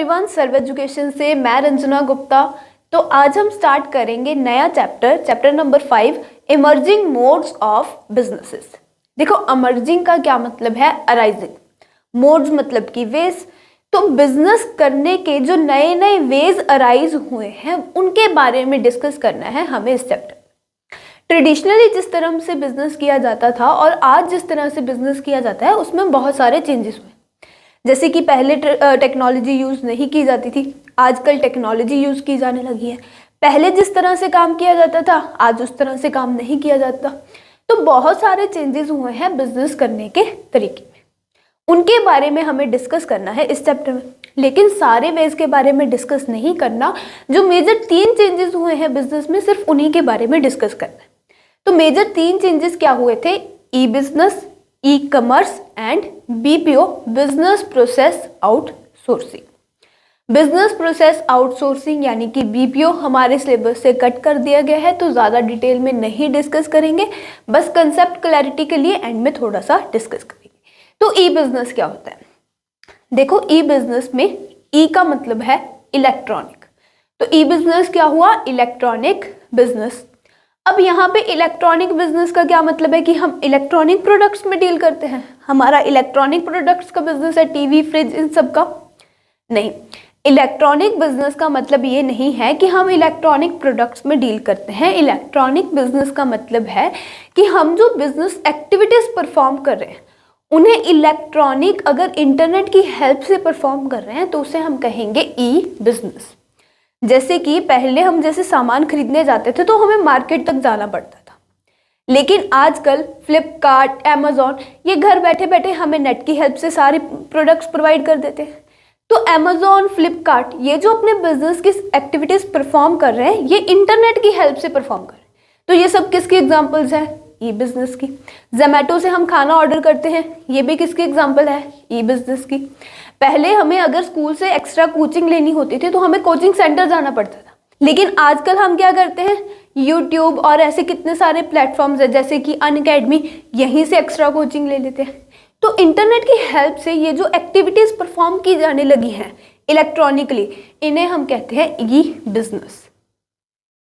Everyone, सर्व education से मैं रंजना गुप्ता। तो आज हम स्टार्ट करेंगे नया chapter number 5, emerging modes of businesses. देखो, इमर्जिंग का क्या मतलब है, अराइजिंग, मोड्स मतलब कि वेज। तो बिजनेस करने के जो नए नए वेज अराइज हुए हैं उनके बारे में डिस्कस करना है हमें इस चैप्टर। ट्रेडिशनली जिस तरह से बिजनेस किया जाता था और आज जिस तरह से बिजनेस किया जाता है उसमें बहुत सारे चेंजेस हुए। जैसे कि पहले टेक्नोलॉजी यूज़ नहीं की जाती थी, आजकल टेक्नोलॉजी यूज़ की जाने लगी है। पहले जिस तरह से काम किया जाता था आज उस तरह से काम नहीं किया जाता। तो बहुत सारे चेंजेस हुए हैं बिजनेस करने के तरीके में, उनके बारे में हमें डिस्कस करना है इस चैप्टर में। लेकिन सारे वेज के बारे में डिस्कस नहीं करना, जो मेजर 3 चेंजेस हुए हैं बिजनेस में सिर्फ उन्हीं के बारे में डिस्कस करना है। तो मेजर 3 चेंजेस क्या हुए थे, E business, E commerce and BPO, business process outsourcing. Business process outsourcing यानी कि बीपीओ हमारे सिलेबस से कट कर दिया गया है, तो ज़्यादा डिटेल में नहीं डिस्कस करेंगे, बस कंसेप्ट क्लैरिटी के लिए एंड में थोड़ा सा डिस्कस करेंगे। तो ई बिजनेस क्या होता है, देखो ई बिजनेस में ई का मतलब है इलेक्ट्रॉनिक। तो ई बिजनेस क्या हुआ, इलेक्ट्रॉनिक बिजनेस। अब यहाँ पे इलेक्ट्रॉनिक बिजनेस का क्या मतलब है कि हम इलेक्ट्रॉनिक प्रोडक्ट्स में डील करते हैं। हमारा इलेक्ट्रॉनिक प्रोडक्ट्स का बिजनेस है, टीवी, फ्रिज, इन सब का नहीं। इलेक्ट्रॉनिक बिजनेस का मतलब ये नहीं है कि हम इलेक्ट्रॉनिक प्रोडक्ट्स में डील करते हैं। इलेक्ट्रॉनिक बिजनेस का मतलब है कि हम जो बिजनेस एक्टिविटीज परफॉर्म कर रहे हैं उन्हें इलेक्ट्रॉनिक, अगर इंटरनेट की हेल्प से परफॉर्म कर रहे हैं तो उसे हम कहेंगे ई बिजनेस। जैसे कि पहले हम जैसे सामान खरीदने जाते थे तो हमें मार्केट तक जाना पड़ता था, लेकिन आजकल फ्लिपकार्ट, अमेजोन ये घर बैठे बैठे हमें नेट की हेल्प से सारे प्रोडक्ट्स प्रोवाइड कर देते हैं। तो अमेजोन, फ्लिपकार्ट ये जो अपने बिजनेस की एक्टिविटीज परफॉर्म कर रहे हैं ये इंटरनेट की हेल्प से परफॉर्म कर रहे हैं। तो ये सब किसकी एग्जाम्पल्स हैं, ई बिजनेस की। जोमेटो से हम खाना ऑर्डर करते हैं, ये भी किसकी एग्जाम्पल है, ई बिजनेस की। पहले हमें अगर स्कूल से एक्स्ट्रा कोचिंग लेनी होती थी तो हमें कोचिंग सेंटर जाना पड़ता था, लेकिन आजकल हम क्या करते हैं, यूट्यूब और ऐसे कितने सारे प्लेटफॉर्म्स है जैसे कि अनअकैडमी, यहीं से एक्स्ट्रा कोचिंग ले लेते हैं। तो इंटरनेट की हेल्प से ये जो एक्टिविटीज परफॉर्म की जाने लगी हैं इलेक्ट्रॉनिकली, इन्हें हम कहते हैं ई बिजनेस।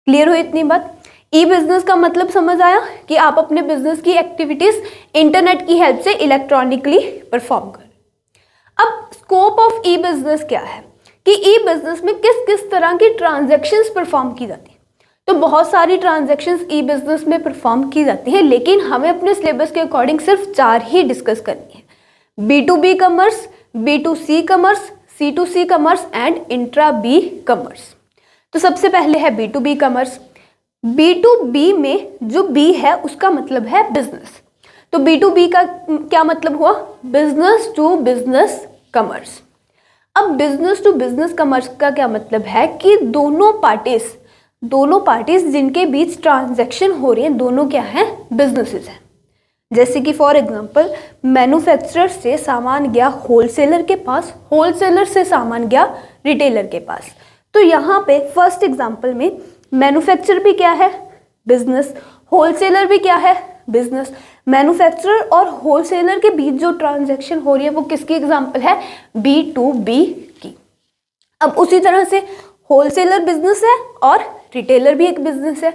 क्लियर हुई इतनी बात। ई बिजनेस का मतलब समझ आया कि आप अपने बिजनेस की एक्टिविटीज इंटरनेट की हेल्प से इलेक्ट्रॉनिकली परफॉर्म करें। अब स्कोप ऑफ ई बिजनेस क्या है कि ई बिजनेस में किस किस तरह की ट्रांजैक्शंस परफॉर्म की जाती है। तो बहुत सारी ट्रांजैक्शंस ई बिजनेस में परफॉर्म की जाती हैं, लेकिन हमें अपने सिलेबस के अकॉर्डिंग सिर्फ 4 ही डिस्कस करनी है। B2B commerce, B2C commerce, C2C commerce and intra B commerce. तो सबसे पहले है B2B कॉमर्स। B2B में जो B है उसका मतलब है बिजनेस। तो B2B का क्या मतलब हुआ, बिजनेस टू बिजनेस कॉमर्स। अब बिजनेस टू बिजनेस कॉमर्स का क्या मतलब है कि दोनों पार्टीज जिनके बीच ट्रांजैक्शन हो रही है दोनों क्या है, बिजनेसेस हैं। जैसे कि फॉर एग्जांपल मैन्युफैक्चरर से सामान गया होलसेलर के पास, होलसेलर से सामान गया रिटेलर के पास। तो यहाँ पे फर्स्ट एग्जांपल में मैन्युफैक्चरर भी क्या है, बिजनेस, होलसेलर भी क्या है, बिजनेस। मैन्युफैक्चरर और होलसेलर के बीच जो ट्रांजैक्शन हो रही है वो किसकी एग्जांपल है, B2B की। अब उसी तरह से होलसेलर बिजनेस है और रिटेलर भी एक बिजनेस है,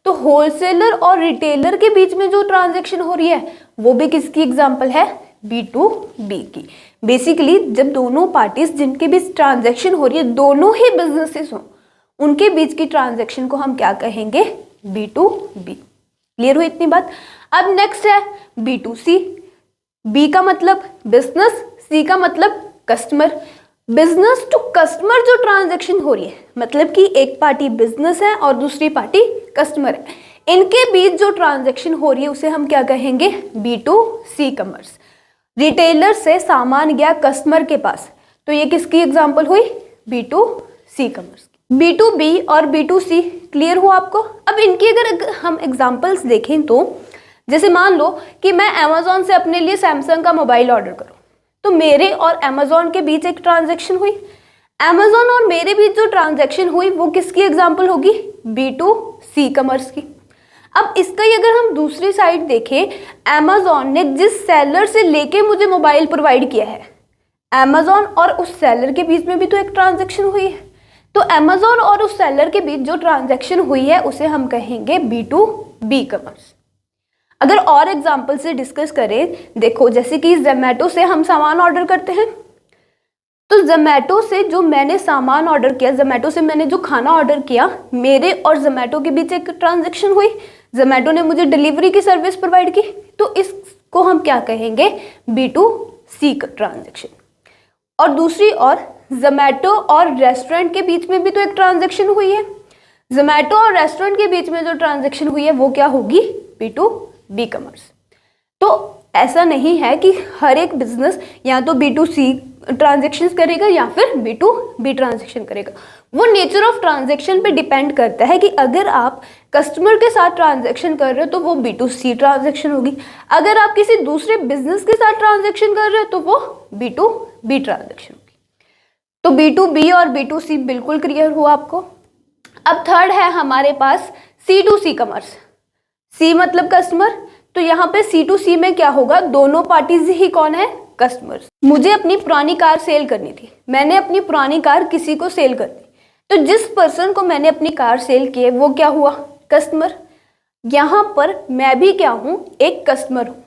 तो होलसेलर और रिटेलर के बीच में जो ट्रांजैक्शन हो रही है वो भी किसकी एग्जांपल है, B2B की। बेसिकली जब दोनों पार्टीज जिनके बीच ट्रांजैक्शन हो रही है दोनों ही बिजनेसेस हों, उनके बीच की ट्रांजैक्शन को हम क्या कहेंगे, B2B। क्लियर हुई इतनी बात। अब नेक्स्ट है B2C। B का मतलब बिजनेस, C का मतलब कस्टमर। बिजनेस टू कस्टमर जो ट्रांजैक्शन हो रही है, मतलब कि एक पार्टी बिजनेस है और दूसरी पार्टी कस्टमर है, इनके बीच जो ट्रांजैक्शन हो रही है उसे हम क्या कहेंगे, B2C कॉमर्स। रिटेलर से सामान गया कस्टमर के पास, तो ये किसकी एग्जांपल हुई, B2C कॉमर्स। B2B और B2C क्लियर हुआ आपको। अब इनकी अगर हम एग्जांपल्स देखें तो जैसे मान लो कि मैं अमेजोन से अपने लिए सैमसंग का मोबाइल ऑर्डर करूं, तो मेरे और अमेजोन के बीच एक ट्रांजैक्शन हुई। अमेजोन और मेरे बीच जो ट्रांजैक्शन हुई वो किसकी एग्जांपल होगी, B2C कॉमर्स की। अब इसका ही अगर हम दूसरी साइड देखें, अमेजोन ने जिस सेलर से लेके मुझे मोबाइल प्रोवाइड किया है, अमेजोन और उस सेलर के बीच में भी तो एक ट्रांजैक्शन हुई है। तो अमेजोन और उस सेलर के बीच जो ट्रांजैक्शन हुई है उसे हम कहेंगे B2B कॉमर्स। अगर और एग्जाम्पल से डिस्कस करें, देखो जैसे कि जोमेटो से हम सामान ऑर्डर करते हैं, तो जोमेटो से जो मैंने सामान ऑर्डर किया, जोमेटो से मैंने जो खाना ऑर्डर किया, मेरे और जोमेटो के बीच एक ट्रांजैक्शन हुई, जोमेटो ने मुझे डिलीवरी की सर्विस प्रोवाइड की, तो इसको हम क्या कहेंगे, B2C ट्रांजैक्शन। और दूसरी ओर जोमेटो और रेस्टोरेंट के बीच में भी तो एक ट्रांजैक्शन हुई है, जोमेटो और रेस्टोरेंट के बीच में जो ट्रांजैक्शन हुई है वो क्या होगी, B2B कॉमर्स। तो ऐसा नहीं है कि हर एक बिजनेस या तो B2C ट्रांजैक्शंस करेगा या फिर B2B ट्रांजैक्शन करेगा। वो नेचर ऑफ ट्रांजैक्शन पे डिपेंड करता है कि अगर आप कस्टमर के साथ ट्रांजैक्शन कर रहे हो तो वो B2C ट्रांजैक्शन होगी, अगर आप किसी दूसरे बिजनेस के साथ ट्रांजैक्शन कर रहे हो तो वो B2B ट्रांजैक्शन होगी। तो B2B और B2C बिल्कुल क्लियर हुआ आपको। अब थर्ड है हमारे पास C2C कॉमर्स। C मतलब कस्टमर, तो यहाँ पे C2C में क्या होगा, दोनों पार्टीज ही कौन है, कस्टमर्स। मुझे अपनी पुरानी कार सेल करनी थी, मैंने अपनी पुरानी कार किसी को सेल कर दी, तो जिस पर्सन को मैंने अपनी कार सेल की है वो क्या हुआ, कस्टमर। यहाँ पर मैं भी क्या हूँ, एक कस्टमर हूँ।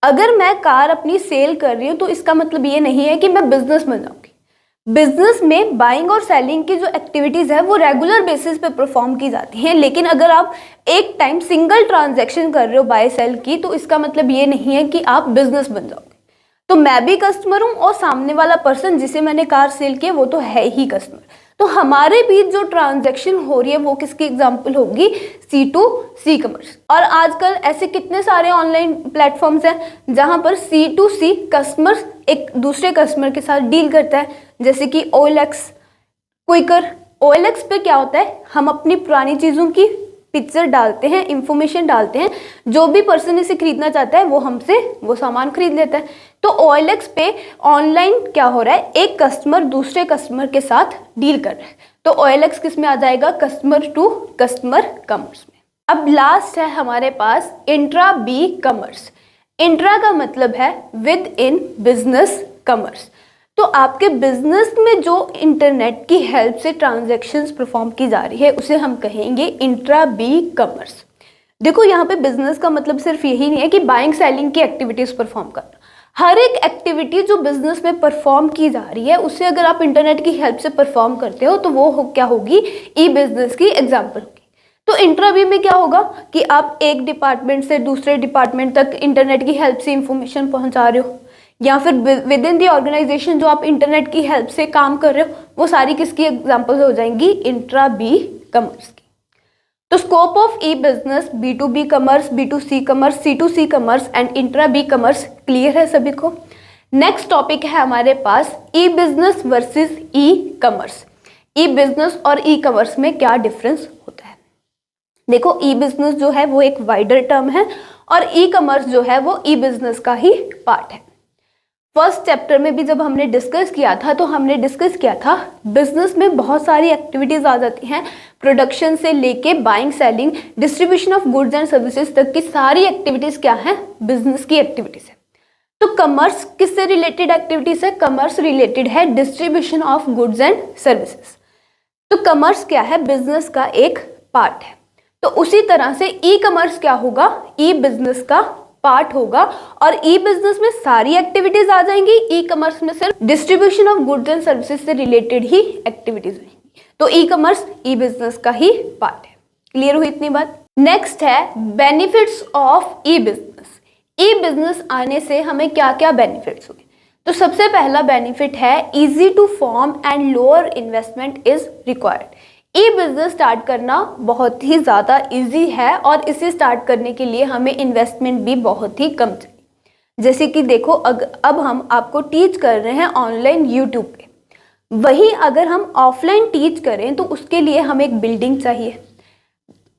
अगर मैं कार अपनी सेल कर रही हूँ तो इसका मतलब ये नहीं है कि मैं बिजनेस बन जाऊँगी। बिजनेस में बाइंग और सेलिंग की जो एक्टिविटीज़ है वो रेगुलर बेसिस पे परफॉर्म की जाती हैं, लेकिन अगर आप एक टाइम सिंगल ट्रांजैक्शन कर रहे हो बाय सेल की, तो इसका मतलब ये नहीं है कि आप बिजनेस बन जाओगे। तो मैं भी कस्टमर हूँ और सामने वाला पर्सन जिसे मैंने कार सेल किया वो तो है ही कस्टमर। तो हमारे बीच जो ट्रांजैक्शन हो रही है वो किसकी एग्जांपल होगी, C2C कॉमर्स। और आजकल ऐसे कितने सारे ऑनलाइन प्लेटफॉर्म्स हैं जहां पर C2C कस्टमर्स एक दूसरे कस्टमर के साथ डील करता है, जैसे कि OLX, क्विकर। OLX पे क्या होता है, हम अपनी पुरानी चीज़ों की पिक्चर डालते हैं, इंफॉर्मेशन डालते हैं, जो भी पर्सन इसे खरीदना चाहता है वो हमसे वो सामान खरीद लेता है। तो OLX पे ऑनलाइन क्या हो रहा है, एक कस्टमर दूसरे कस्टमर के साथ डील कर रहा है, तो OLX किस में आ जाएगा, कस्टमर टू कस्टमर कॉमर्स में। अब लास्ट है हमारे पास इंट्रा B कॉमर्स। इंट्रा का मतलब है विद इन बिजनेस कॉमर्स। तो आपके बिजनेस में जो इंटरनेट की हेल्प से ट्रांजैक्शंस परफॉर्म की जा रही है उसे हम कहेंगे इंट्रा B कॉमर्स। देखो यहाँ पे बिजनेस का मतलब सिर्फ यही नहीं है कि बाइंग सेलिंग की एक्टिविटीज परफॉर्म करना। हर एक एक्टिविटी जो बिजनेस में परफॉर्म की जा रही है उसे अगर आप इंटरनेट की हेल्प से परफॉर्म करते हो तो वो क्या होगी, ई बिजनेस की एग्जाम्पल होगी। तो इंट्रा B में क्या होगा कि आप एक डिपार्टमेंट से दूसरे डिपार्टमेंट तक इंटरनेट की हेल्प से इंफॉर्मेशन पहुंचा रहे हो, या फिर विद इन दी ऑर्गेनाइजेशन जो आप इंटरनेट की हेल्प से काम कर रहे हो, वो सारी किसकी एग्जाम्पल्स हो जाएंगी, इंट्रा B कॉमर्स की। तो scope of E business B2B commerce, B2C commerce, C2C commerce and intra B commerce clear है सभी को। नेक्स्ट टॉपिक है हमारे पास ई बिजनेस वर्सेस ई कॉमर्स। ई बिजनेस और ई कॉमर्स में क्या डिफरेंस होता है। देखो ई बिजनेस जो है वो एक वाइडर टर्म है और ई कॉमर्स जो है वो ई बिजनेस का ही पार्ट है। फर्स्ट चैप्टर में भी जब हमने डिस्कस किया था तो हमने डिस्कस किया था बिजनेस में बहुत सारी एक्टिविटीज आ जाती हैं, प्रोडक्शन से लेके buying selling distribution of goods and services तक की सारी एक्टिविटीज क्या है, बिजनेस की एक्टिविटीज है। तो कॉमर्स किससे रिलेटेड एक्टिविटीज है, कॉमर्स रिलेटेड है distribution of goods and services. तो कॉमर्स क्या है, बिजनेस का एक पार्ट है। तो उसी तरह से ई कॉमर्स क्या होगा, ई बिजनेस का पार्ट होगा और ई बिजनेस में सारी एक्टिविटीज आ जाएंगी, ई कॉमर्स में सिर्फ distribution of goods and services से रिलेटेड ही एक्टिविटीज रहेंगी। तो ई कॉमर्स ई बिजनेस का ही पार्ट है। क्लियर हुई इतनी बात। नेक्स्ट है benefits of E business. E business आने से हमें क्या क्या बेनिफिट्स हुए। तो सबसे पहला बेनिफिट है easy to form and lower investment is required. E business start करना बहुत ही ज़्यादा इजी है और इसे स्टार्ट करने के लिए हमें इन्वेस्टमेंट भी बहुत ही कम चाहिए। जैसे कि देखो अब हम आपको टीच कर रहे हैं ऑनलाइन यूट्यूब पे, वहीं अगर हम ऑफलाइन टीच करें तो उसके लिए हमें एक बिल्डिंग चाहिए,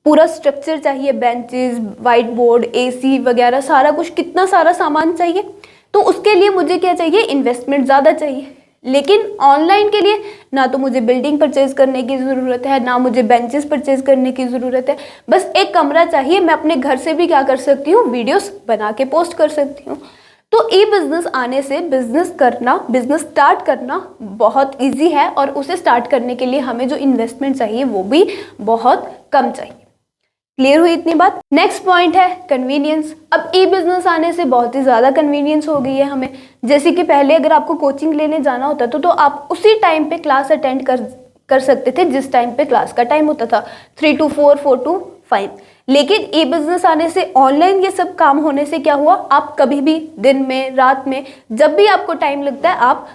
पूरा स्ट्रक्चर चाहिए, बेंचेस, वाइट बोर्ड, AC वगैरह सारा कुछ, कितना सारा सामान चाहिए। तो उसके लिए मुझे क्या चाहिए, इन्वेस्टमेंट ज़्यादा चाहिए। लेकिन ऑनलाइन के लिए ना तो मुझे बिल्डिंग परचेज करने की ज़रूरत है, ना मुझे बेंचेस परचेज करने की ज़रूरत है, बस एक कमरा चाहिए। मैं अपने घर से भी क्या कर सकती हूँ, वीडियोस बना के पोस्ट कर सकती हूँ। तो ई बिजनेस आने से बिजनेस स्टार्ट करना बहुत इजी है और उसे स्टार्ट करने के लिए हमें जो इन्वेस्टमेंट चाहिए वो भी बहुत कम चाहिए। क्लियर हुई इतनी बात। नेक्स्ट पॉइंट है कन्वीनियंस। अब ई बिजनेस आने से बहुत ही ज़्यादा कन्वीनियंस हो गई है हमें। जैसे कि पहले अगर आपको कोचिंग लेने जाना होता तो आप उसी टाइम पे क्लास अटेंड कर सकते थे जिस टाइम पे क्लास का टाइम होता था, 3 to 4, 4 to 5। लेकिन ई बिजनेस आने से ऑनलाइन ये सब काम होने से क्या हुआ, आप कभी भी दिन में, रात में, जब भी आपको टाइम लगता है आप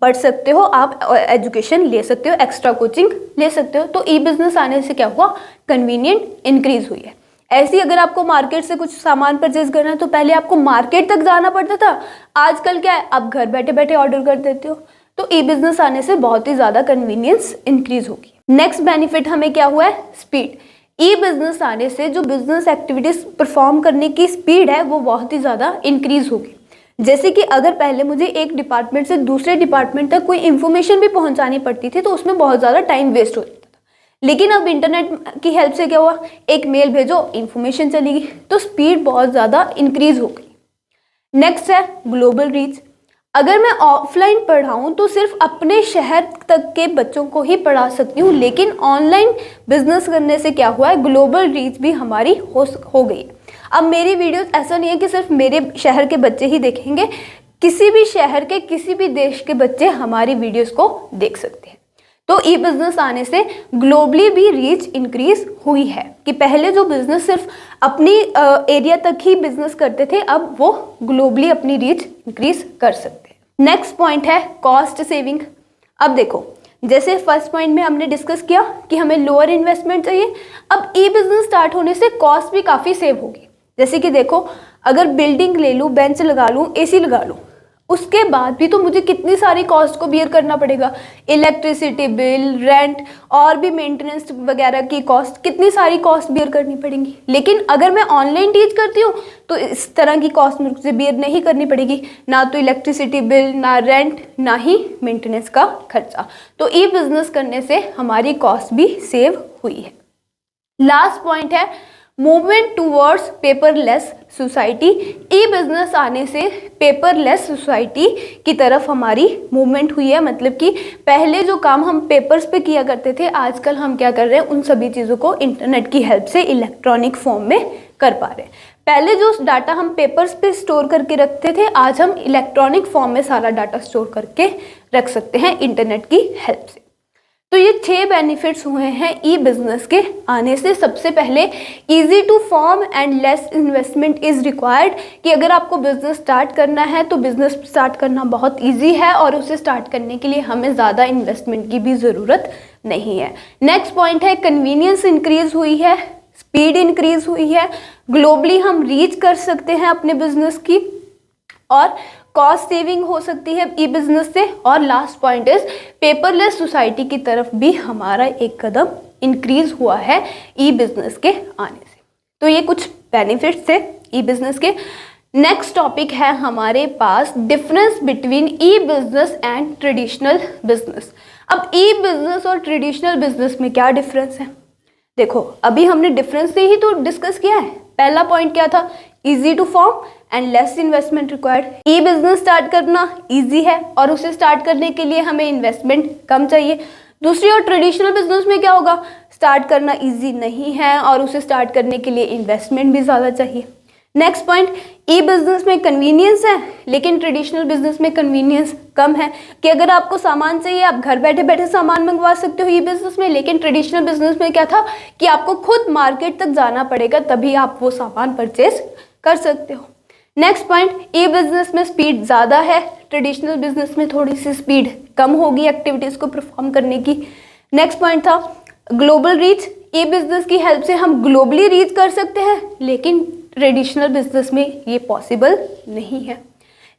पढ़ सकते हो, आप एजुकेशन ले सकते हो, एक्स्ट्रा कोचिंग ले सकते हो। तो ई बिजनेस आने से क्या हुआ, कन्वीनियंट इंक्रीज हुई है। ऐसी अगर आपको मार्केट से कुछ सामान परचेज करना है तो पहले आपको मार्केट तक जाना पड़ता था, आजकल क्या है आप घर बैठे बैठे ऑर्डर कर देते हो। तो ई बिजनेस आने से बहुत ही ज़्यादा कन्वीनियंस इंक्रीज होगी। नेक्स्ट बेनिफिट हमें क्या हुआ है, स्पीड। ई बिजनेस आने से जो बिजनेस एक्टिविटीज परफॉर्म करने की स्पीड है वो बहुत ही ज़्यादा इंक्रीज होगी। जैसे कि अगर पहले मुझे एक डिपार्टमेंट से दूसरे डिपार्टमेंट तक कोई इन्फॉर्मेशन भी पहुंचानी पड़ती थी तो उसमें बहुत ज़्यादा टाइम वेस्ट हो जाता था, लेकिन अब इंटरनेट की हेल्प से क्या हुआ, एक मेल भेजो इन्फॉर्मेशन चली गई, तो स्पीड बहुत ज़्यादा इंक्रीज हो गई। नेक्स्ट है ग्लोबल रीच। अगर मैं ऑफलाइन पढ़ाऊँ तो सिर्फ अपने शहर तक के बच्चों को ही पढ़ा सकती हूँ, लेकिन ऑनलाइन बिजनेस करने से क्या हुआ है, ग्लोबल रीच भी हमारी हो गई है। अब मेरी वीडियोस ऐसा नहीं है कि सिर्फ मेरे शहर के बच्चे ही देखेंगे, किसी भी शहर के, किसी भी देश के बच्चे हमारी वीडियोस को देख सकते हैं। तो ई बिजनेस आने से ग्लोबली भी रीच इंक्रीज हुई है कि पहले जो बिजनेस सिर्फ अपनी एरिया तक ही बिजनेस करते थे, अब वो ग्लोबली अपनी रीच इंक्रीज कर सकते हैं। नेक्स्ट पॉइंट है कॉस्ट सेविंग। अब देखो, जैसे फर्स्ट पॉइंट में हमने डिस्कस किया कि हमें लोअर इन्वेस्टमेंट चाहिए, अब ई बिजनेस स्टार्ट होने से कॉस्ट भी काफ़ी सेव होगी। जैसे कि देखो, अगर बिल्डिंग ले लूँ, बेंच लगा लूँ, एसी लगा लूँ, उसके बाद भी तो मुझे कितनी सारी कॉस्ट को बियर करना पड़ेगा, इलेक्ट्रिसिटी बिल, रेंट और भी मेंटेनेंस वगैरह की कॉस्ट, कितनी सारी कॉस्ट बियर करनी पड़ेंगी। लेकिन अगर मैं ऑनलाइन टीच करती हूँ तो इस तरह की कॉस्ट मुझे बियर नहीं करनी पड़ेगी, ना तो इलेक्ट्रिसिटी बिल, ना रेंट, ना ही मेंटेनेंस का खर्चा। तो ई बिजनेस करने से हमारी कॉस्ट भी सेव हुई है। लास्ट पॉइंट है मूवमेंट टूवर्ड्स पेपरलेस सोसाइटी। ई बिजनेस आने से पेपरलेस सोसाइटी की तरफ हमारी मूवमेंट हुई है। मतलब कि पहले जो काम हम पेपर्स पे किया करते थे, आजकल हम क्या कर रहे हैं, उन सभी चीज़ों को इंटरनेट की हेल्प से इलेक्ट्रॉनिक फॉर्म में कर पा रहे हैं। पहले जो डाटा हम पेपर्स पे स्टोर करके रखते थे, आज हम इलेक्ट्रॉनिक फॉर्म में सारा डाटा स्टोर करके रख सकते हैं इंटरनेट की हेल्प से। तो ये 6 बेनिफिट्स हुए हैं ई बिजनेस के आने से। सबसे पहले easy to form and less investment is required, कि अगर आपको बिजनेस स्टार्ट करना है तो बिजनेस स्टार्ट करना बहुत इजी है और उसे स्टार्ट करने के लिए हमें ज़्यादा इन्वेस्टमेंट की भी ज़रूरत नहीं है। नेक्स्ट पॉइंट है कन्वीनियंस इंक्रीज हुई है, स्पीड इंक्रीज हुई है, ग्लोबली हम रीच कर सकते हैं अपने बिजनेस की, और कॉस्ट सेविंग हो सकती है ई बिजनेस से। और last point is paperless society की तरफ भी हमारा एक कदम इंक्रीज हुआ है ई बिजनेस के आने से। तो ये कुछ बेनिफिट्स थे ई बिजनेस के। नेक्स्ट टॉपिक है हमारे पास difference between E business and traditional business. अब ई बिजनेस और ट्रेडिशनल बिजनेस में क्या डिफरेंस है, देखो अभी हमने डिफरेंस से ही तो डिस्कस किया है। पहला पॉइंट क्या था, easy to form and less investment required. E business start करना इजी है और उसे स्टार्ट करने के लिए हमें इन्वेस्टमेंट कम चाहिए। दूसरी ओर ट्रेडिशनल बिजनेस में क्या होगा, स्टार्ट करना इजी नहीं है और उसे स्टार्ट करने के लिए इन्वेस्टमेंट भी ज़्यादा चाहिए। नेक्स्ट पॉइंट, ई बिजनेस में कन्वीनियंस है लेकिन ट्रेडिशनल बिजनेस में कन्वीनियंस कम है, कि अगर आपको सामान चाहिए आप घर बैठे बैठे सामान मंगवा सकते हो ई बिजनेस में, लेकिन ट्रेडिशनल बिजनेस में क्या था कि आपको खुद मार्केट तक जाना पड़ेगा तभी आप वो सामान परचेज कर सकते हो। नेक्स्ट पॉइंट, ई बिजनेस में स्पीड ज़्यादा है, ट्रेडिशनल बिजनेस में थोड़ी सी स्पीड कम होगी एक्टिविटीज़ को परफॉर्म करने की। नेक्स्ट पॉइंट था ग्लोबल रीच, ई बिजनेस की हेल्प से हम ग्लोबली रीच कर सकते हैं लेकिन ट्रेडिशनल बिजनेस में ये पॉसिबल नहीं है।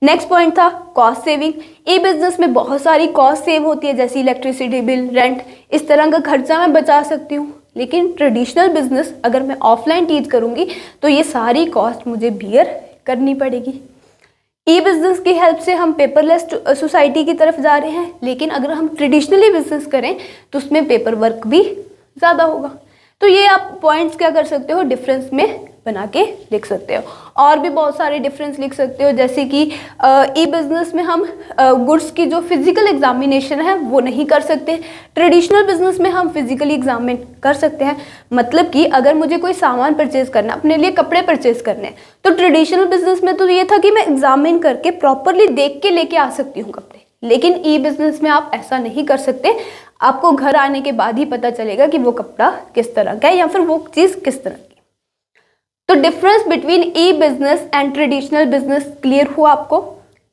नेक्स्ट पॉइंट था कॉस्ट सेविंग, ई बिजनेस में बहुत सारी कॉस्ट सेव होती है जैसे इलेक्ट्रिसिटी बिल, रेंट, इस तरह का खर्चा मैं बचा सकती हूँ। लेकिन ट्रेडिशनल बिजनेस अगर मैं ऑफलाइन टीच करूँगी तो ये सारी कॉस्ट मुझे बियर करनी पड़ेगी। ई बिजनेस की हेल्प से हम पेपरलेस सोसाइटी की तरफ जा रहे हैं, लेकिन अगर हम ट्रेडिशनली बिजनेस करें तो उसमें पेपर वर्क भी ज़्यादा होगा। तो ये आप पॉइंट्स क्या कर सकते हो, डिफरेंस में बना के लिख सकते हो। और भी बहुत सारे डिफरेंस लिख सकते हो, जैसे कि ई बिजनेस में हम गुड्स की जो फिजिकल एग्जामिनेशन है वो नहीं कर सकते, ट्रेडिशनल बिजनेस में हम फिजिकली एग्जामिन कर सकते हैं। मतलब कि अगर मुझे कोई सामान परचेज करना, अपने लिए कपड़े परचेज करने हैं, तो ट्रेडिशनल बिजनेस में तो ये था कि मैं एग्जामिन करके प्रॉपरली देख के लेके आ सकती हूँ कपड़े, लेकिन ई बिजनेस में आप ऐसा नहीं कर सकते। आपको घर आने के बाद ही पता चलेगा कि वो कपड़ा किस तरह का है या फिर वो चीज़ किस तरह की। तो difference between E business and traditional business clear हुआ आपको?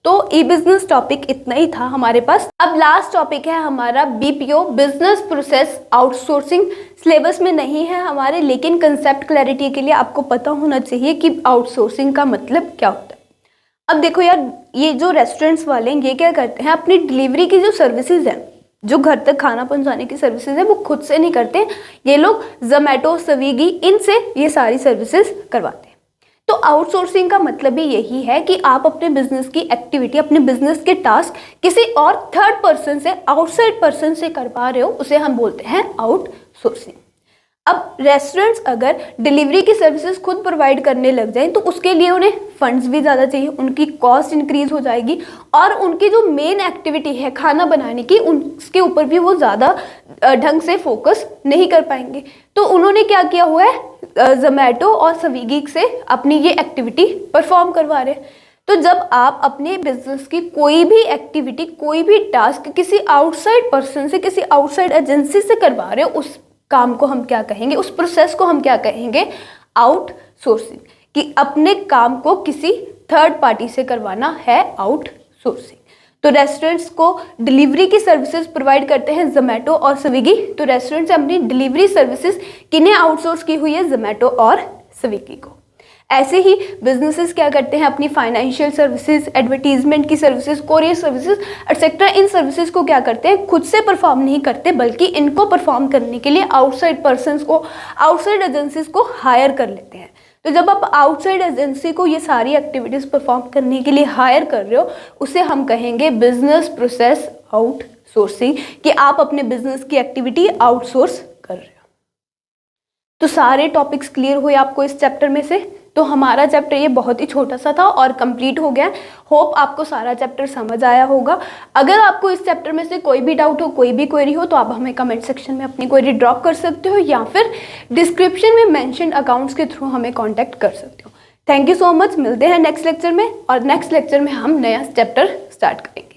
तो ई बिजनेस टॉपिक इतना ही था हमारे पास। अब लास्ट टॉपिक है हमारा BPO, business process outsourcing. Syllabus में नहीं है हमारे, लेकिन कंसेप्ट क्लैरिटी के लिए आपको पता होना चाहिए कि आउटसोर्सिंग का मतलब क्या होता है। अब देखो यार, ये जो रेस्टोरेंट्स वाले हैं ये क्या करते हैं, अपनी डिलीवरी की जो सर्विसेज हैं, जो घर तक खाना पहुंचाने की सर्विसेज है, वो खुद से नहीं करते, ये लोग जोमेटो, स्विगी, इनसे ये सारी सर्विसेज करवाते हैं। तो आउटसोर्सिंग का मतलब भी यही है कि आप अपने बिजनेस की एक्टिविटी, अपने बिजनेस के टास्क किसी और थर्ड पर्सन से, आउटसाइड पर्सन से करवा रहे हो, उसे हम बोलते हैं आउटसोर्सिंग। अब रेस्टोरेंट्स अगर डिलीवरी की सर्विसेज खुद प्रोवाइड करने लग जाएं तो उसके लिए उन्हें फंड्स भी ज़्यादा चाहिए, उनकी कॉस्ट इंक्रीज हो जाएगी और उनकी जो मेन एक्टिविटी है खाना बनाने की, उसके ऊपर भी वो ज़्यादा ढंग से फोकस नहीं कर पाएंगे। तो उन्होंने क्या किया हुआ है, जोमेटो और स्विगी से अपनी ये एक्टिविटी परफॉर्म करवा रहे हैं। तो जब आप अपने बिजनेस की कोई भी एक्टिविटी, कोई भी टास्क किसी आउटसाइड पर्सन से, किसी आउटसाइड एजेंसी से करवा रहे हो, उस काम को हम क्या कहेंगे, उस प्रोसेस को हम क्या कहेंगे, आउटसोर्सिंग। कि अपने काम को किसी थर्ड पार्टी से करवाना है आउटसोर्सिंग। तो रेस्टोरेंट्स को डिलीवरी की सर्विसेज प्रोवाइड करते हैं जोमेटो और स्विगी। तो रेस्टोरेंट्स अपनी डिलीवरी सर्विसेज किन्हें आउटसोर्स की हुई है, जोमेटो और स्विगी को। ऐसे ही बिजनेसेस क्या करते हैं, अपनी फाइनेंशियल सर्विसेज, एडवर्टीजमेंट की सर्विसेज, कोरियर सर्विसेज एक्सेट्रा, इन सर्विसेज को क्या करते हैं, खुद से परफॉर्म नहीं करते, बल्कि इनको परफॉर्म करने के लिए आउटसाइड पर्सन्स को, आउटसाइड एजेंसीज को हायर कर लेते हैं। तो जब आप आउटसाइड एजेंसी को ये सारी एक्टिविटीज़ परफॉर्म करने के लिए हायर कर रहे हो, उसे हम कहेंगे बिजनेस प्रोसेस आउटसोर्सिंग, कि आप अपने बिजनेस की एक्टिविटी आउटसोर्स कर रहे हो। तो सारे टॉपिक्स क्लियर हुए आपको इस चैप्टर में से। तो हमारा चैप्टर ये बहुत ही छोटा सा था और कंप्लीट हो गया। होप आपको सारा चैप्टर समझ आया होगा। अगर आपको इस चैप्टर में से कोई भी डाउट हो, कोई भी क्वेरी हो, तो आप हमें कमेंट सेक्शन में अपनी क्वेरी ड्रॉप कर सकते हो या फिर डिस्क्रिप्शन में मेंशन अकाउंट्स के थ्रू हमें कॉन्टैक्ट कर सकते हो। Thank you so much. मिलते हैं नेक्स्ट लेक्चर में, और नेक्स्ट लेक्चर में हम नया चैप्टर स्टार्ट करेंगे।